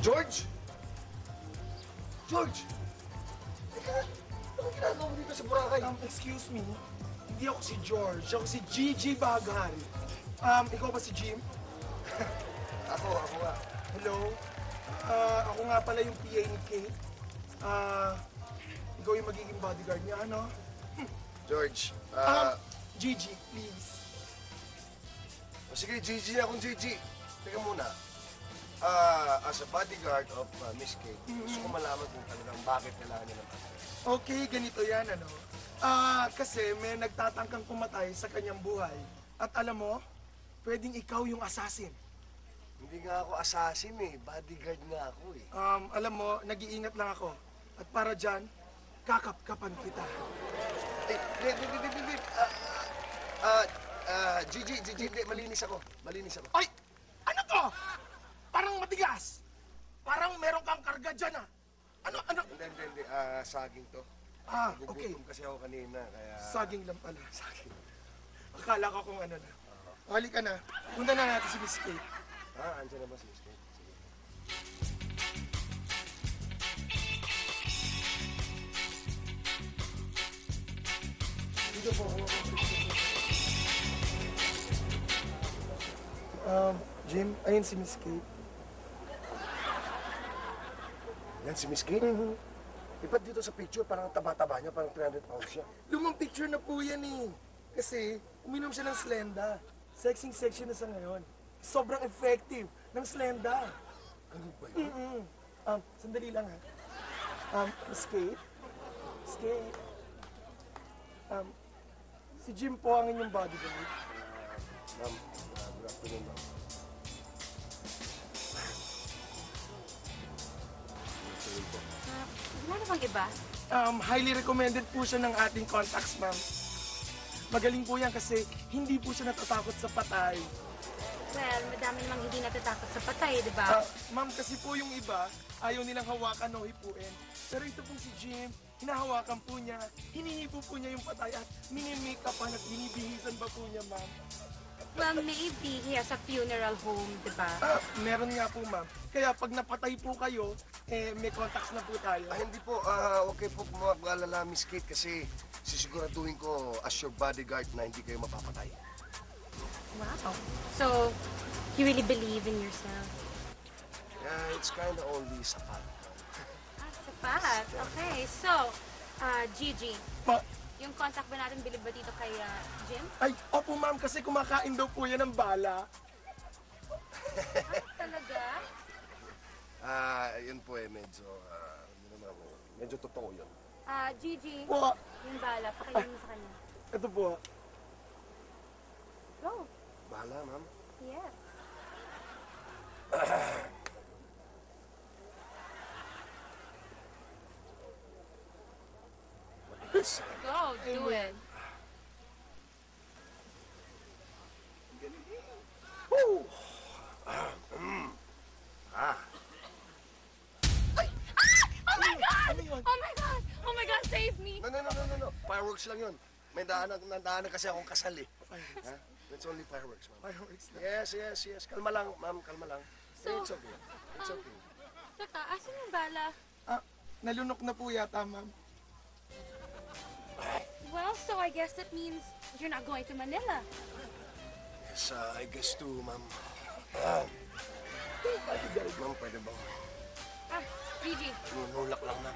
George? George! Teka, anong ginagawa mo dito sa Boracay? Excuse me. Hindi ako si George. Ako si Gigi Bagari. Ikaw ba si Jim? Ako nga. Hello? Ako nga pala yung PA ni Kate. Ikaw yung magiging bodyguard niya, ano? George, Gigi, please. sige, Gigi, akong Gigi. Teka muna. As a bodyguard of Miss Kate, gusto ko malaman kung talagang bakit kailangan niya ng patay. Okay, ganito yan, ano? Kasi may nagtatangkang pumatay sa kanyang buhay. At alam mo, pwedeng ikaw yung assassin. Hindi nga ako assassin eh. Bodyguard nga ako eh. Alam mo, nag-iingat lang ako. At para dyan, kakapkapan kita. Gigi, hindi. Malinis ako. Ay! Ano to? Parang matigas. Parang meron kang karga dyan, ah. Ano? Hindi. Saging to. Okay. Gugutom kasi ako kanina, kaya... Saging lang pala. Saging. Akala ko kung ano na. Halika na. Punta na natin si Miss Kate. Andyan na ba si Miss Kate? Sige. Dito po. Jim, ayun si Miss Kate. Yan si Miss Kate? Ba't dito sa picture, parang taba-taba niya, parang 300 pounds siya. Lumang picture na po yan eh. Kasi uminom siya ng Slenda. Sexy na sa ngayon. Sobrang effective ng Slenda. Ano ba yun? Sandali lang ha. Miss Kate? Miss Kate? Si Jim po ang inyong bodyguard. Ma'am, good afternoon, ma'am. Wala na bang iba? Highly recommended po siya ng ating contacts, ma'am. Magaling po yan kasi hindi po siya natatakot sa patay. Well, madami namang hindi natatakot sa patay, di ba? Ma'am, kasi po yung iba, ayaw nilang hawakan o hipuin. Pero ito pong si Jim, hinahawakan po niya, hinihipo po niya yung patay at minimake-upan at binibihisan ba po niya, ma'am? Well, maybe he has a funeral home, di ba? Meron nga po, ma'am. Kaya pag napatay po kayo, may contacts na po tayo. Hindi po, okay po mag-alala, Miss Kate, kasi sisiguraduhin ko as your bodyguard na hindi kayo mapapatay. Wow. So, you really believe in yourself? Yeah, it's kinda only sapat. Sapat. Okay. So, Gigi, yung contact ba natin, bilib ba dito kay Jim? Ay, opo ma'am, kasi kumakain daw po yan ng bala. Talaga? Yun po medyo, medyo totoo yun. Gigi, Po, yung bala, pakinggan mo sa kanya. ito po. Go. Bahala, ma'am. Yes. Go, do it. Woo! Oh my God! Ano yun? Oh my God! Oh my God, save me! No. Fireworks lang yun. May nadaanan kasi akong kasal eh. Ha? It's only fireworks, ma'am. Fireworks na. Yes. Kalma lang, ma'am. Kalma lang. So, It's okay. It's okay. Teka, asan yung bala? Nalunok na po yata, ma'am. Well, so I guess that means you're not going to Manila. Yes, I guess too, ma'am. Ma'am, pwede bang Gigi, nunulak lang na?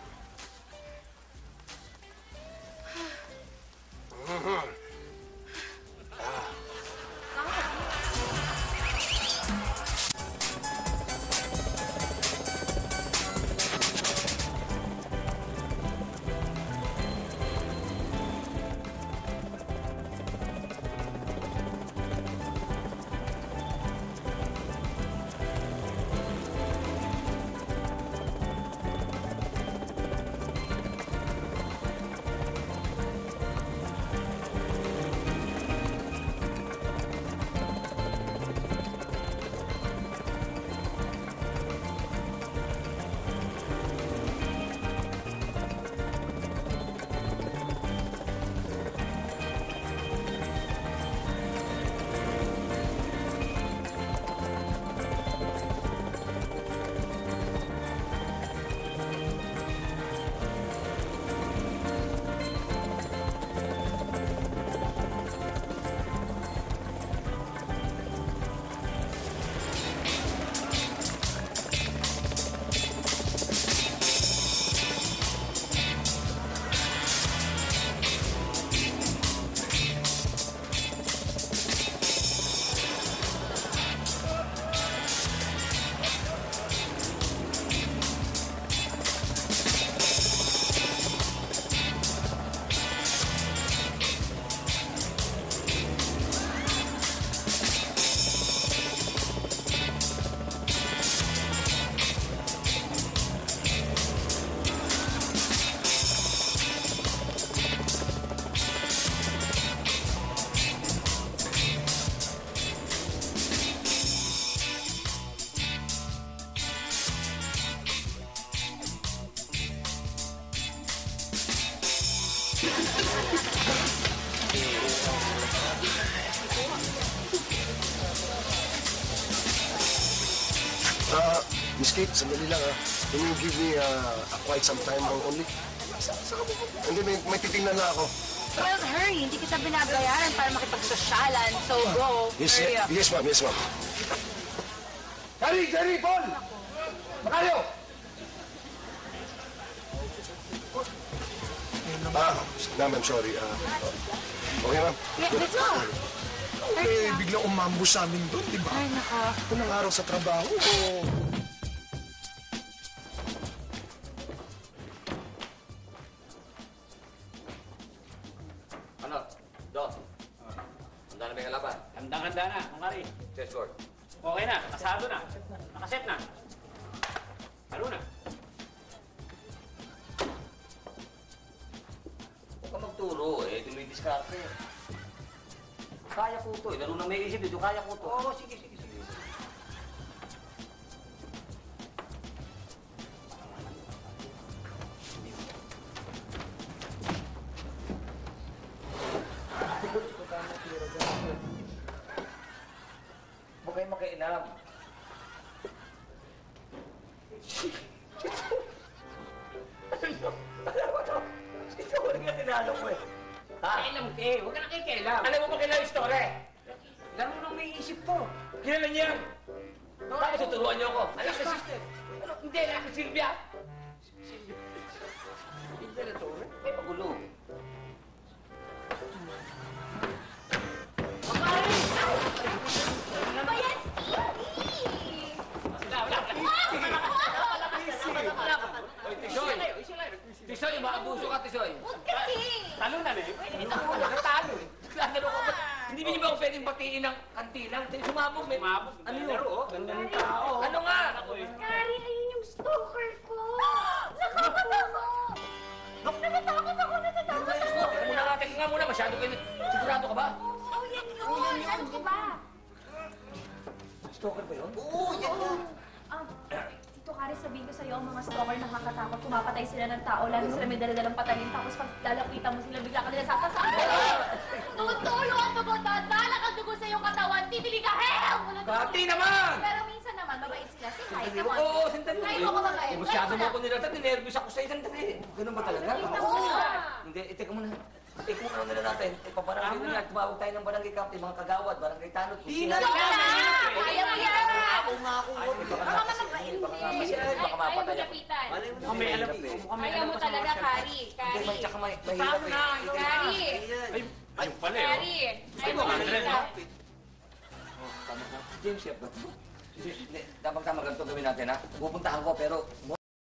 Miss Kate, sandali lang ha. Can you give me quite some time only? Hindi, may titingnan na ako. Well, hurry. Hindi kita binabayaran para makipagsosyalan. So, go. Yes, Hurry up. yes ma'am, yes ma'am. Jerry, Paul! Makayo! Ma'am, I'm sorry. Okay, ma'am? Yeah, let's go. Eh, biglang umambos sa amin doon, di ba? Ay, naka. Unang araw sa trabaho. Oh. Ano? Don? Handa na ba yung kalaban? Handang-handa na, Mangari. Chessboard. Okay na, kasado na. Nakaset na. Laro na. Huwag ka magturo eh. Dumidiskarte. Kaya ko to eh. Laro na may isip dito. Kaya ko to. Oo, sige. Huwag kayong makialam. Ito ko rin nga tinalo ko eh. Ha? Kailan mo, eh. Huwag ka na kikialam. Alam mo ba kailan yung story? Laro nang may isip to. Kailan yan? Tapos tuturuan niyo ako. Anak Yes, ka, ma'am. sister. Ano? Hindi, anak si Silvia. Hindi na to. May magulo. Ano ba yan, Stevie? Wala. Oy, Tisoy. Tisoy, maabuso ka, Tisoy. Huwag kasi. Talo na eh. Ako nakatalo eh. Naglalaro ka ba? Hindi ba niyo ba ako pwedeng batiin ng kantina? Sumabog, may... Sumabog. Ano yun? Laro, oh. Ganda ng tao. Ano nga? Kari, ayun yung stalker ko. Nakakatakot. Natatakot ako. Teka muna nga, teka nga muna. Masyado kayo. Sigurado ka ba? Oh, yan yun. Ano ko ba? Stalker ba yun? Tito Kari, sabihin ko sa'yo, ang mga stalker nakakatakot. Pumapatay sila ng tao, lalo sila may daladalang patalim. Tapos pag lalapitan mo sila, bigla ka nila sasasabi. Tutulo ang dugo, dadala ang dugo sa iyong katawan. Titili ka, hell! Kati naman! Pero minsan naman, mabait sila. Si Kai, come on. Oo, sandali. Kai, mo ka mabait. Masyado mo ako nilatan. Ninervous ako sa'yo. Sandali. Ganun ba talaga? Kita mo sila. Hindi, teka muna. Kung ano nila natin, paparangay mo na, tumawag tayo ng barangay captain, mga kagawad, barangay tanod. Di na Ikaw lang. na! Kaya mo yan! Ako nga ako. Baka mapapait. Baka mapatay ako. lapitan. Mukhang may alam. Mukhang may Ayaw alam mo pa sa talaga, mga Kari. Hindi, Kari. tsaka mahirap eh. Kari. Ay, ayun pala eh. Kari. Ayaw mo Ano ka, lapitan. James, chef ba? Dapat tama ganito gawin natin ha. Pupuntahan ko pero